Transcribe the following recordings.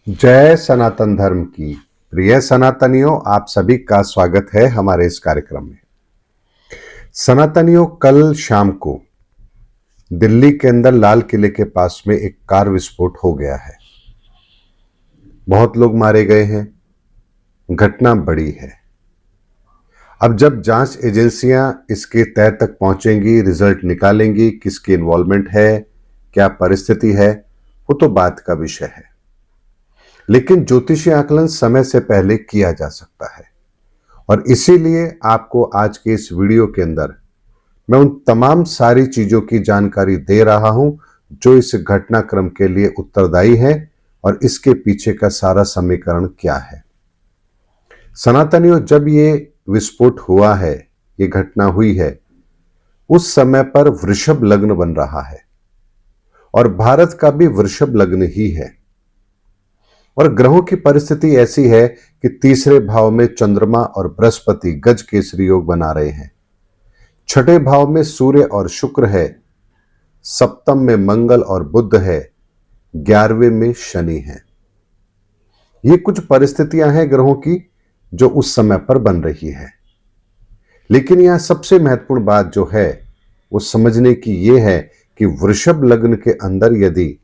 जय सनातन धर्म की। प्रिय सनातनियों, आप सभी का स्वागत है हमारे इस कार्यक्रम में। सनातनियों, कल शाम को दिल्ली के अंदर लाल किले के पास में एक कार विस्फोट हो गया है। बहुत लोग मारे गए हैं। घटना बड़ी है। अब जब जांच एजेंसियां इसके तह तक पहुंचेंगी, रिजल्ट निकालेंगी, किसकी इन्वॉल्वमेंट है, क्या परिस्थिति है, वो तो बात का विषय है। लेकिन ज्योतिषीय आकलन समय से पहले किया जा सकता है और इसीलिए आपको आज के इस वीडियो के अंदर मैं उन तमाम सारी चीजों की जानकारी दे रहा हूं जो इस घटनाक्रम के लिए उत्तरदायी है और इसके पीछे का सारा समीकरण क्या है। सनातनियों, जब ये विस्फोट हुआ है, ये घटना हुई है, उस समय पर वृषभ लग्न बन रहा है और भारत का भी वृषभ लग्न ही है। और ग्रहों की परिस्थिति ऐसी है कि तीसरे भाव में चंद्रमा और बृहस्पति गज केसरी योग बना रहे हैं। छठे भाव में सूर्य और शुक्र है। सप्तम में मंगल और बुध है। 11वें में शनि है। ये कुछ परिस्थितियां हैं ग्रहों की जो उस समय पर बन रही है। लेकिन यहां सबसे महत्वपूर्ण बात जो है वो समझने की ये है कि वृषभ लग्न के अंदर यदि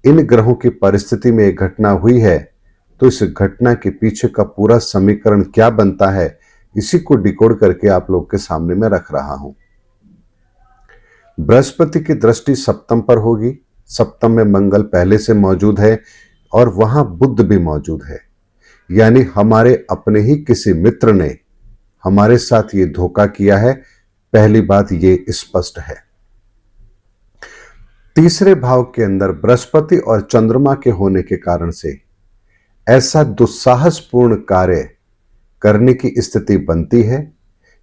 इन ग्रहों की परिस्थिति में एक घटना हुई है तो इस घटना के पीछे का पूरा समीकरण क्या बनता है, इसी को डिकोड करके आप लोग के सामने मैं रख रहा हूं। बृहस्पति की दृष्टि सप्तम पर होगी। सप्तम में मंगल पहले से मौजूद है और वहां बुध भी मौजूद है। यानी हमारे अपने ही किसी मित्र ने हमारे साथ ये धोखा किया है। पहली बात ये स्पष्ट है। तीसरे भाव के अंदर बृहस्पति और चंद्रमा के होने के कारण से ऐसा दुस्साहसपूर्ण कार्य करने की स्थिति बनती है।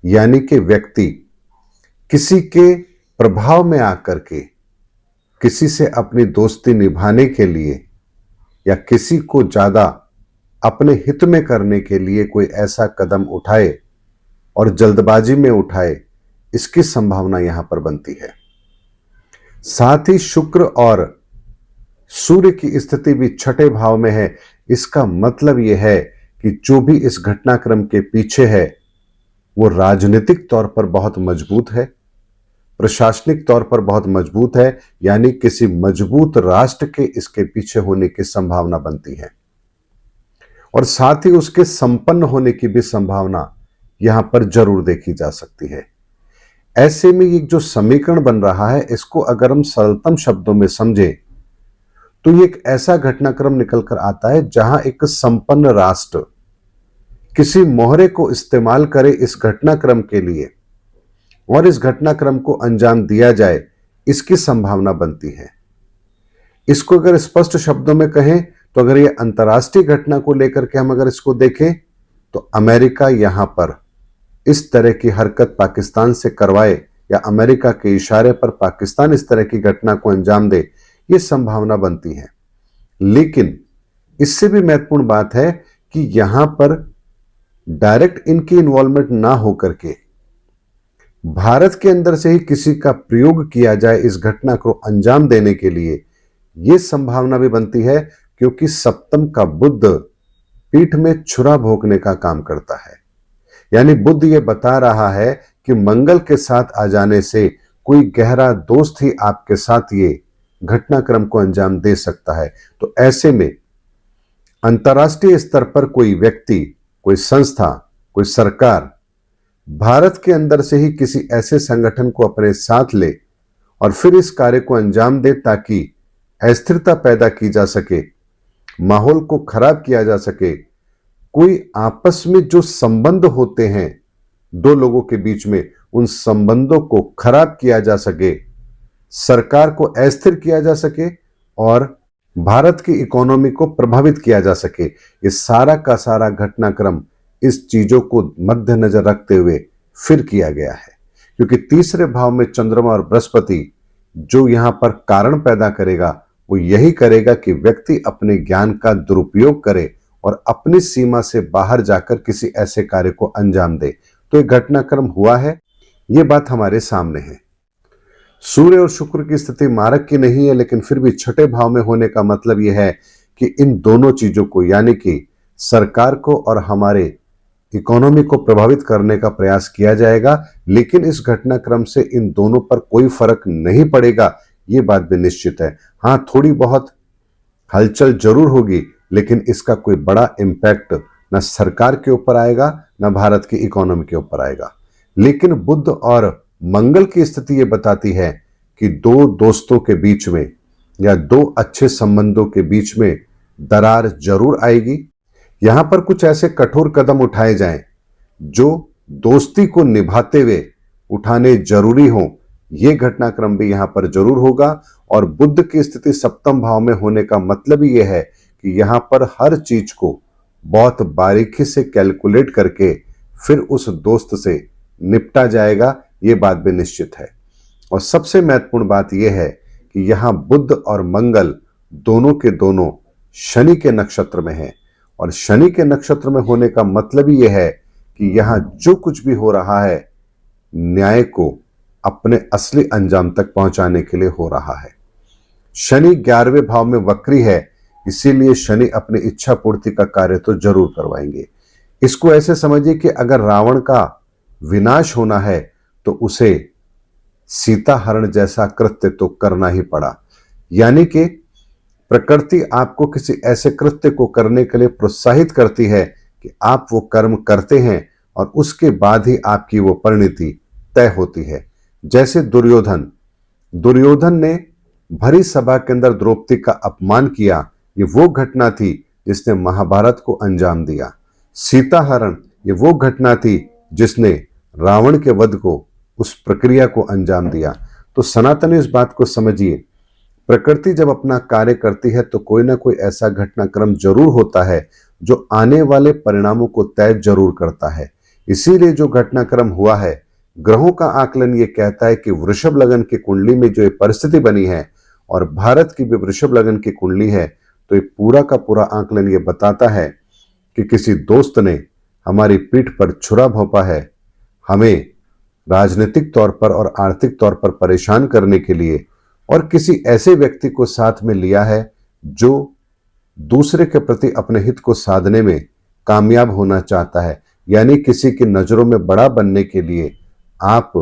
यानी कि व्यक्ति किसी के प्रभाव में आकर के किसी से अपनी दोस्ती निभाने के लिए या किसी को ज्यादा अपने हित में करने के लिए कोई ऐसा कदम उठाए और जल्दबाजी में उठाए, इसकी संभावना यहां पर बनती है। साथ ही शुक्र और सूर्य की स्थिति भी छठे भाव में है। इसका मतलब यह है कि जो भी इस घटनाक्रम के पीछे है वो राजनीतिक तौर पर बहुत मजबूत है, प्रशासनिक तौर पर बहुत मजबूत है। यानी किसी मजबूत राष्ट्र के इसके पीछे होने की संभावना बनती है और साथ ही उसके संपन्न होने की भी संभावना यहां पर जरूर देखी जा सकती है। ऐसे में ये जो समीकरण बन रहा है, इसको अगर हम सरलतम शब्दों में समझे तो ये एक ऐसा घटनाक्रम निकल कर आता है जहां एक संपन्न राष्ट्र किसी मोहरे को इस्तेमाल करे इस घटनाक्रम के लिए और इस घटनाक्रम को अंजाम दिया जाए, इसकी संभावना बनती है। इसको अगर स्पष्ट शब्दों में कहें तो अगर ये अंतर्राष्ट्रीय घटना को लेकर के हम अगर इसको देखें तो अमेरिका यहां पर इस तरह की हरकत पाकिस्तान से करवाए या अमेरिका के इशारे पर पाकिस्तान इस तरह की घटना को अंजाम दे, यह संभावना बनती है। लेकिन इससे भी महत्वपूर्ण बात है कि यहां पर डायरेक्ट इनकी इन्वॉल्वमेंट ना होकर के भारत के अंदर से ही किसी का प्रयोग किया जाए इस घटना को अंजाम देने के लिए, यह संभावना भी बनती है। क्योंकि सप्तम का बुध पीठ में छुरा भोंकने का काम करता है। यानी बुध ये बता रहा है कि मंगल के साथ आ जाने से कोई गहरा दोस्त ही आपके साथ ये घटनाक्रम को अंजाम दे सकता है। तो ऐसे में अंतर्राष्ट्रीय स्तर पर कोई व्यक्ति, कोई संस्था, कोई सरकार भारत के अंदर से ही किसी ऐसे संगठन को अपने साथ ले और फिर इस कार्य को अंजाम दे ताकि अस्थिरता पैदा की जा सके, माहौल को खराब किया जा सके, कोई आपस में जो संबंध होते हैं दो लोगों के बीच में, उन संबंधों को खराब किया जा सके, सरकार को अस्थिर किया जा सके और भारत की इकोनॉमी को प्रभावित किया जा सके। ये सारा का सारा घटनाक्रम इस चीजों को मद्देनजर रखते हुए फिर किया गया है। क्योंकि तीसरे भाव में चंद्रमा और बृहस्पति जो यहां पर कारण पैदा करेगा वो यही करेगा कि व्यक्ति अपने ज्ञान का दुरुपयोग करे और अपनी सीमा से बाहर जाकर किसी ऐसे कार्य को अंजाम दे। तो एक घटनाक्रम हुआ है, यह बात हमारे सामने है। सूर्य और शुक्र की स्थिति मारक की नहीं है, लेकिन फिर भी छठे भाव में होने का मतलब यह है कि इन दोनों चीजों को यानी कि सरकार को और हमारे इकोनॉमी को प्रभावित करने का प्रयास किया जाएगा, लेकिन इस घटनाक्रम से इन दोनों पर कोई फर्क नहीं पड़ेगा, ये बात भी निश्चित है। हां, थोड़ी बहुत हलचल जरूर होगी, लेकिन इसका कोई बड़ा इंपैक्ट ना सरकार के ऊपर आएगा ना भारत की इकोनॉमी के ऊपर आएगा। लेकिन बुध और मंगल की स्थिति ये बताती है कि दो दोस्तों के बीच में या दो अच्छे संबंधों के बीच में दरार जरूर आएगी। यहां पर कुछ ऐसे कठोर कदम उठाए जाएं जो दोस्ती को निभाते हुए उठाने जरूरी हों, यह घटनाक्रम भी यहां पर जरूर होगा। और बुध की स्थिति सप्तम भाव में होने का मतलब ही यह है कि यहां पर हर चीज को बहुत बारीकी से कैलकुलेट करके फिर उस दोस्त से निपटा जाएगा, यह बात भी निश्चित है। और सबसे महत्वपूर्ण बात यह है कि यहां बुध और मंगल दोनों के दोनों शनि के नक्षत्र में हैं, और शनि के नक्षत्र में होने का मतलब ही यह है कि यहां जो कुछ भी हो रहा है न्याय को अपने असली अंजाम तक पहुंचाने के लिए हो रहा है। शनि 11वें भाव में वक्री है, इसीलिए शनि अपनी इच्छा पूर्ति का कार्य तो जरूर करवाएंगे। इसको ऐसे समझिए कि अगर रावण का विनाश होना है तो उसे सीता हरण जैसा कृत्य तो करना ही पड़ा। यानी कि प्रकृति आपको किसी ऐसे कृत्य को करने के लिए प्रोत्साहित करती है कि आप वो कर्म करते हैं और उसके बाद ही आपकी वो परिणति तय होती है। जैसे दुर्योधन ने भरी सभा के अंदर द्रौपदी का अपमान किया, ये वो घटना थी जिसने महाभारत को अंजाम दिया। सीता हरण ये वो घटना थी जिसने रावण के वध को, उस प्रक्रिया को अंजाम दिया। तो सनातनी इस बात को समझिए, प्रकृति जब अपना कार्य करती है तो कोई ना कोई ऐसा घटनाक्रम जरूर होता है जो आने वाले परिणामों को तय जरूर करता है। इसीलिए जो घटनाक्रम हुआ है, ग्रहों का आकलन ये कहता है कि वृषभ लगन की कुंडली में जो ये परिस्थिति बनी है और भारत की भी वृषभ लगन की कुंडली है, तो ये पूरा का पूरा आकलन ये बताता है कि किसी दोस्त ने हमारी पीठ पर छुरा भोंपा है, हमें राजनीतिक तौर पर और आर्थिक तौर पर परेशान करने के लिए, और किसी ऐसे व्यक्ति को साथ में लिया है जो दूसरे के प्रति अपने हित को साधने में कामयाब होना चाहता है। यानी किसी की नजरों में बड़ा बनने के लिए आप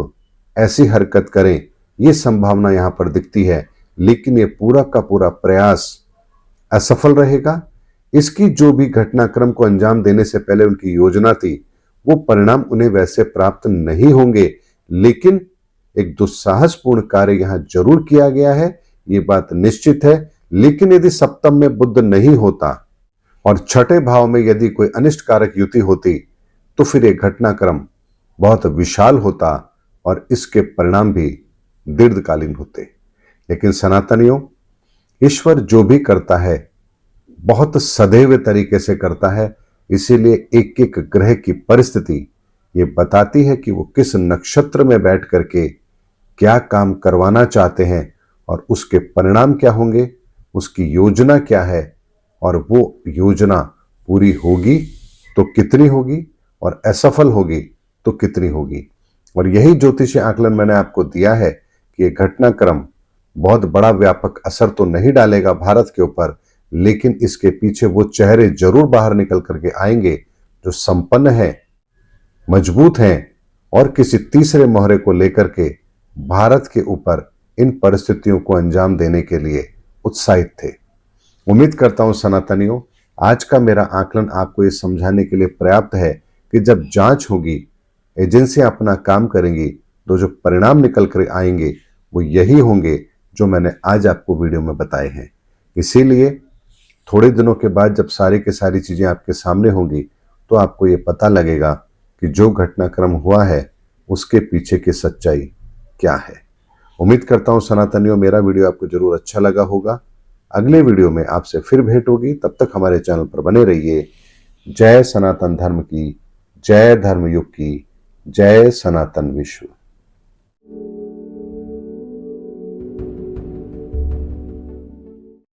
ऐसी हरकत करें, यह संभावना यहां पर दिखती है। लेकिन यह पूरा का पूरा प्रयास असफल रहेगा। इसकी जो भी घटनाक्रम को अंजाम देने से पहले उनकी योजना थी, वो परिणाम उन्हें वैसे प्राप्त नहीं होंगे, लेकिन एक दुस्साहसपूर्ण कार्य यहां जरूर किया गया है, ये बात निश्चित है। लेकिन यदि सप्तम में बुध नहीं होता और छठे भाव में यदि कोई अनिष्ट कारक युति होती, तो फिर यह घटनाक्रम बहुत विशाल होता और इसके परिणाम भी दीर्घकालीन होते। लेकिन सनातनियों, ईश्वर जो भी करता है बहुत सदैव तरीके से करता है, इसीलिए एक एक ग्रह की परिस्थिति ये बताती है कि वो किस नक्षत्र में बैठ करके क्या काम करवाना चाहते हैं और उसके परिणाम क्या होंगे, उसकी योजना क्या है, और वो योजना पूरी होगी तो कितनी होगी और असफल होगी तो कितनी होगी। और यही ज्योतिषीय आकलन मैंने आपको दिया है कि ये घटनाक्रम बहुत बड़ा व्यापक असर तो नहीं डालेगा भारत के ऊपर, लेकिन इसके पीछे वो चेहरे जरूर बाहर निकल करके आएंगे जो संपन्न है, मजबूत हैं और किसी तीसरे मोहरे को लेकर के भारत के ऊपर इन परिस्थितियों को अंजाम देने के लिए उत्साहित थे। उम्मीद करता हूं सनातनियों, आज का मेरा आकलन आपको ये समझाने के लिए पर्याप्त है कि जब जांच होगी, एजेंसियां अपना काम करेंगी, तो जो परिणाम निकल कर आएंगे वो यही होंगे जो मैंने आज आपको वीडियो में बताए हैं। इसीलिए थोड़े दिनों के बाद जब सारी की सारी चीजें आपके सामने होंगी तो आपको ये पता लगेगा कि जो घटनाक्रम हुआ है उसके पीछे की सच्चाई क्या है। उम्मीद करता हूं सनातनियों, मेरा वीडियो आपको जरूर अच्छा लगा होगा। अगले वीडियो में आपसे फिर भेंट होगी, तब तक हमारे चैनल पर बने रहिए। जय सनातन धर्म की, जय धर्मयुग की, जय सनातन विश्व।